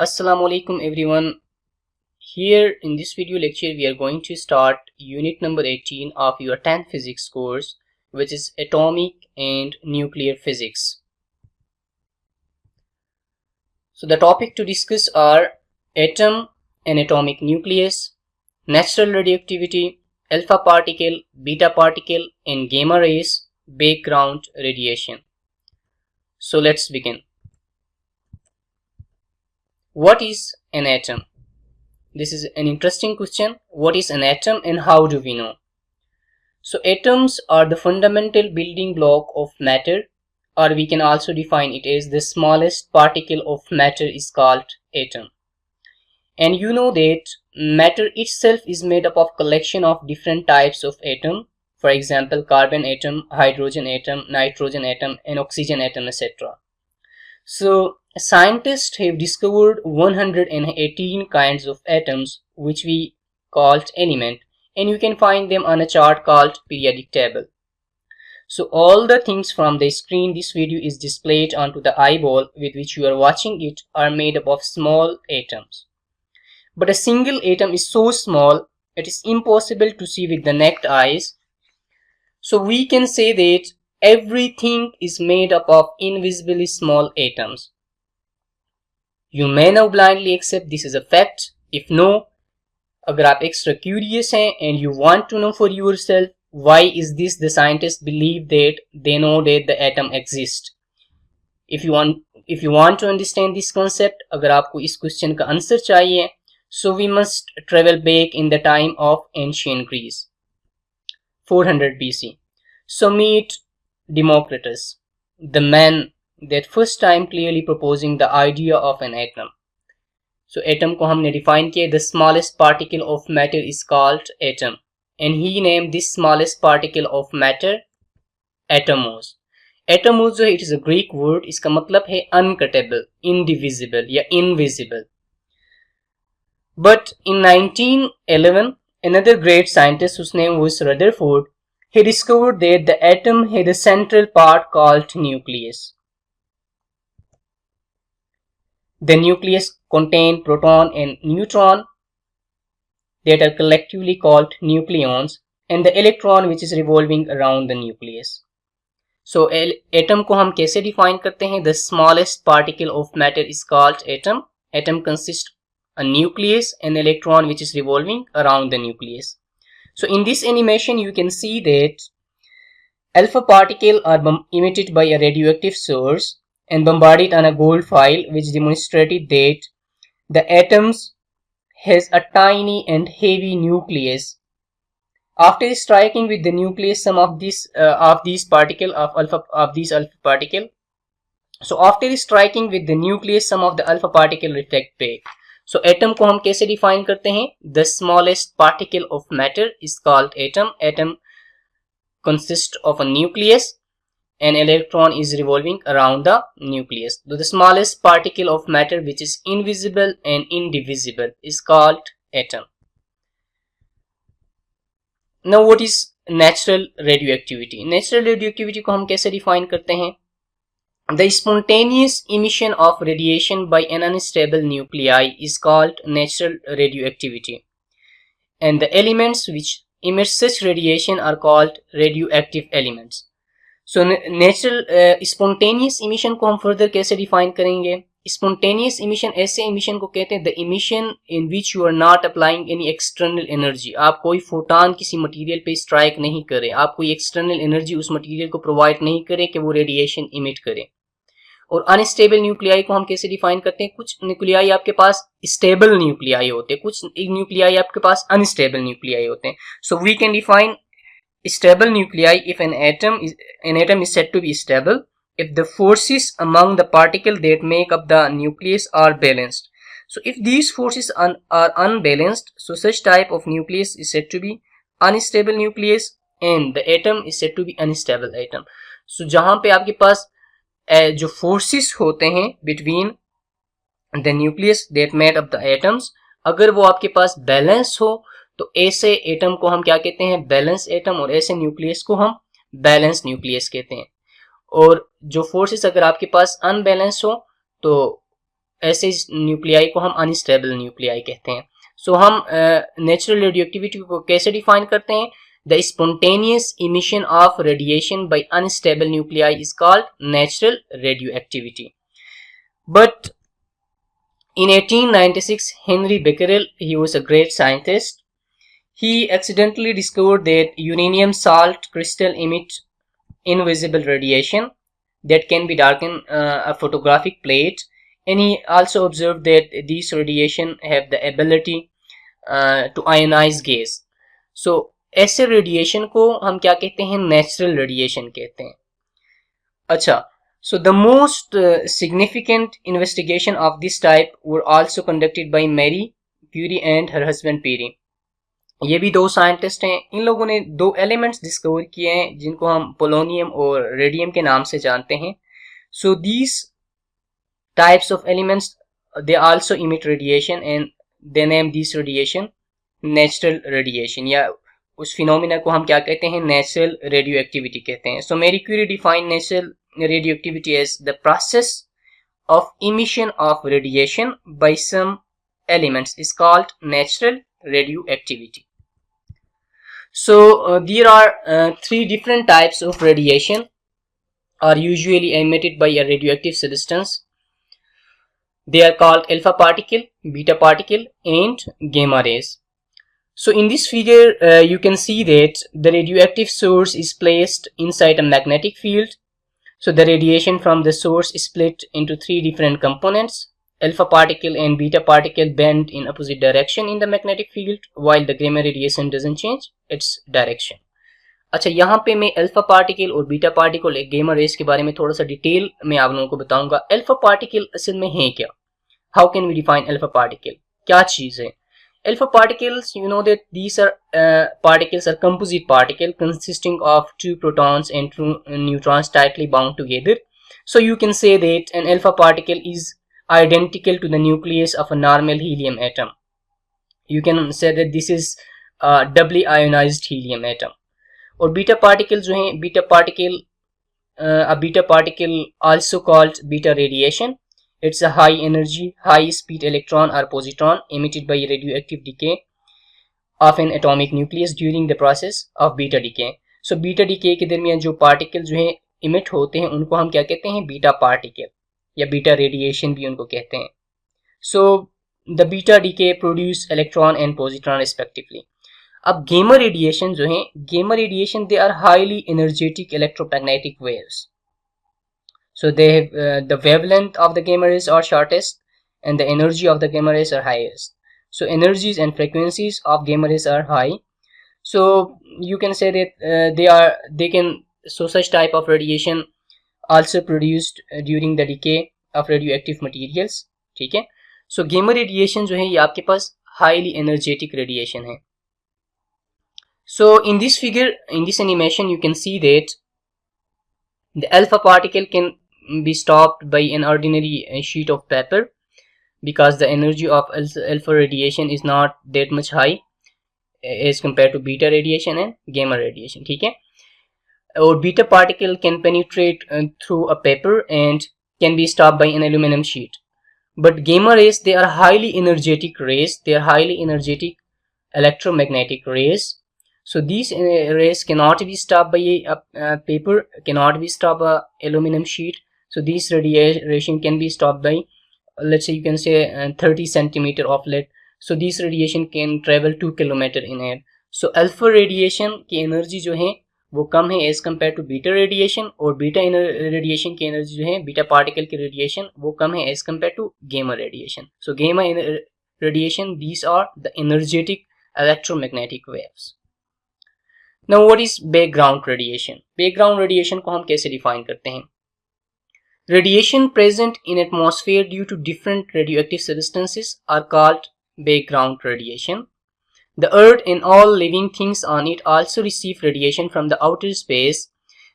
Assalamu alaikum everyone. Here in this video lecture we are going to start unit number 18 of your 10th physics course, which is atomic and nuclear physics. So the topic to discuss are atom and atomic nucleus, natural radioactivity, alpha particle, beta particle and gamma rays, background radiation. So let's begin. What is an atom? This is an interesting question. What is an atom and how do we know? So atoms are the fundamental building block of matter, or we can also define it as the smallest particle of matter is called atom. And you know that matter itself is made up of collection of different types of atom. For example, carbon atom, hydrogen atom, nitrogen atom and oxygen atom, etc. So scientists have discovered 118 kinds of atoms which we called element, and you can find them on a chart called periodic table. So all the things from the screen this video is displayed onto the eyeball with which you are watching it are made up of small atoms. But a single atom is so small it is impossible to see with the naked eyes. So we can say that everything is made up of invisibly small atoms. You may now blindly accept this is a fact. If no, अगर आप extra curious हैं and you want to know for yourself why is this the scientists believe that they know that the atom exists. If you want to understand this concept, अगर आपको इस question का answer चाहिए, so we must travel back in the time of ancient Greece, 400 BC. So meet Democritus, the man that first time clearly proposing the idea of an atom. So atom को हमने define किया, the smallest particle of matter is called atom, and he named this smallest particle of matter atomos. Atomos जो है it is a Greek word, इसका मतलब है uncuttable, indivisible या invisible. But in 1911, another great scientist whose name was Rutherford, he discovered that the atom had a central part called nucleus. The nucleus contains proton and neutron that are collectively called nucleons, and the electron which is revolving around the nucleus. So atom को हम कैसे define करते हैं? The smallest particle of matter is called atom. Atom consists a nucleus and electron which is revolving around the nucleus. So in this animation you can see that alpha particle are emitted by a radioactive source and bombarded on a gold foil, which demonstrated that the atoms has a tiny and heavy nucleus. After striking with the nucleus some of these alpha particle, so after striking with the nucleus some of the alpha particle reflect back. So atom को हम कैसे define करते हैं? The smallest particle of matter is called atom. Atom consists of a nucleus and electron is revolving around the nucleus. So the smallest particle of matter which is invisible and indivisible is called atom. Now what is natural radioactivity? Natural radioactivity को हम कैसे define करते हैं? The spontaneous emission of radiation by an unstable nuclei is called natural radioactivity, and the elements which emit such radiation are called radioactive elements. So natural spontaneous emission को हम further कैसे define करेंगे? Spontaneous emission ऐसे emission को कहते हैं the emission in which you are not applying any external energy. आप कोई फोटॉन किसी मटेरियल पे स्ट्राइक नहीं करें, आप कोई एक्सटर्नल एनर्जी उस मटेरियल को प्रोवाइड नहीं करें कि वो रेडिएशन इमिट करे. और अनस्टेबल न्यूक्लियाई को हम कैसे डिफाइन करते हैं? कुछ न्यूक्लियाई आपके पास स्टेबल न्यूक्लियाई होते हैं, कुछ न्यूक्लियाई आपके पास अनस्टेबल न्यूक्लियाई होते हैं. So we can define stable nuclei if an atom is said to be stable if the forces among the particles that make up the nucleus are balanced. So if these forces are unbalanced, so such type of nucleus is said to be unstable nucleus and the atom is said to be unstable atom. So जहां पे आपके पास जो forces होते हैं between the nucleus that made up the atoms, अगर वो आपके पास balance हो तो ऐसे एटम को हम क्या कहते हैं? Balance atom. और ऐसे न्यूक्लियस को हम बैलेंस न्यूक्लियस कहते हैं. और जो फोर्सेस अगर आपके पास अनबैलेंस हो तो ऐसे न्यूक्लियाई को हम अनस्टेबल न्यूक्लियाई कहते हैं। सो हम नेचुरल रेडियोएक्टिविटी को कैसे डिफाइन करते हैं? The spontaneous emission of radiation by unstable nuclei is called natural radioactivity. But in 1896, Henry Becquerel, he was a great scientist. He accidentally discovered that uranium salt crystal emit invisible radiation that can be darkened a photographic plate, and he also observed that these radiation have the ability to ionize gas. So ऐसे radiation को हम क्या कहते हैं? Natural radiation कहते हैं। अच्छा, so the most significant investigation of this type were also conducted by Marie Curie and her husband Pierre. ये भी दो साइंटिस्ट हैं। इन लोगों ने दो एलिमेंट्स डिस्कवर किए हैं जिनको हम पोलोनियम और रेडियम के नाम से जानते हैं। So these types of elements they also emit radiation and they name this radiation natural radiation, या उस फिनोमिना को हम क्या कहते हैं? नेचुरल रेडियो एक्टिविटी कहते हैं। So Marie Curie define natural radioactivity as the process of emission of radiation by some elements is called natural radioactivity. So there are three different types of radiation are usually emitted by a radioactive substance. They are called alpha particle, beta particle and gamma rays. So in this figure you can see that the radioactive source is placed inside a magnetic field. So the radiation from the source is split into three different components. Alpha particle and beta particle bend in opposite direction in the magnetic field, while the gamma radiation doesn't change its direction. अच्छा, यहाँ पे मैं alpha particle और beta particle एक गेमा race के बारे में थोड़ा सा डिटेल में आप लोगों को बताऊंगा। अल्फा पार्टिकल असल में है क्या? How can we define alpha particle? क्या चीज है alpha particles? You know that these are particles are composite particle consisting of two protons and two neutrons tightly bound together. So you can say that an alpha particle is identical to the nucleus of a normal helium atom. You can say that this is a doubly ionized helium atom. और beta particle जो है, beta particle also called beta radiation. It's a high energy, high speed electron or positron emitted by radioactive decay of an atomic nucleus during the process of beta decay. So beta decay के दरमियान जो particle जो है emit होते हैं उनको हम क्या कहते हैं? बीटा पार्टिकल या बीटा रेडिएशन भी उनको कहते हैं। So the beta decay produce electron and positron respectively. अब gamma radiation जो है, gamma radiation they are highly energetic electromagnetic waves. So they have the wavelength of the gamma rays are shortest and the energy of the gamma rays are highest. So energies and frequencies of gamma rays are high. So you can say that so such type of radiation also produced during the decay of radioactive materials. ठीक है? So gamma radiation जो है ये आपके पास highly energetic radiation है. So in this figure, in this animation, you can see that the alpha particle can be stopped by an ordinary sheet of paper because the energy of alpha radiation is not that much high as compared to beta radiation and gamma radiation. ठीक है? और beta particle can penetrate through a paper and can be stopped by an aluminum sheet. But gamma rays, they are highly energetic rays. They are highly energetic electromagnetic rays. So these rays cannot be stopped by a paper, cannot be stopped by aluminum sheet. So this radiation can be stopped by, let's say you can say 30 centimeter of lead. So this radiation can travel 2 kilometer in air. So alpha radiation की energy जो है वो कम है as compared to beta radiation, और beta radiation की energy जो है, बीटा पार्टिकल की रेडिएशन वो कम है as compared to gamma radiation. So gamma radiation, these are the energetic electromagnetic waves. Now what is background radiation? Background radiation को हम कैसे डिफाइन करते हैं? Radiation present in atmosphere due to different radioactive substances are called background radiation. The Earth and all living things on it also receive radiation from the outer space.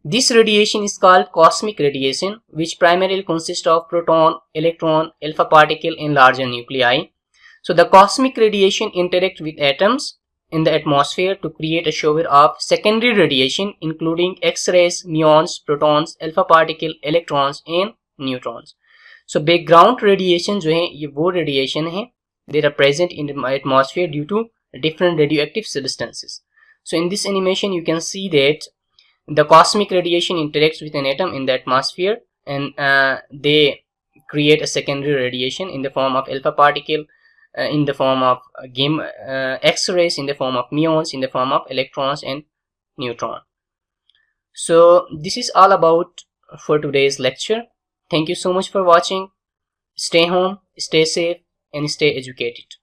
This radiation is called cosmic radiation, which primarily consists of proton, electron, alpha particle and larger nuclei. So the cosmic radiation interact with atoms in the atmosphere to create a shower of secondary radiation including X-rays, muons, protons, alpha particle, electrons and neutrons. So background radiation जो है ये वो radiation है that are present in the atmosphere due to different radioactive substances. So in this animation you can see that the cosmic radiation interacts with an atom in the atmosphere, and they create a secondary radiation in the form of alpha particle, in the form of X-rays, in the form of muons, in the form of electrons and neutron. So this is all about for today's lecture. Thank you so much for watching. Stay home, stay safe, and stay educated.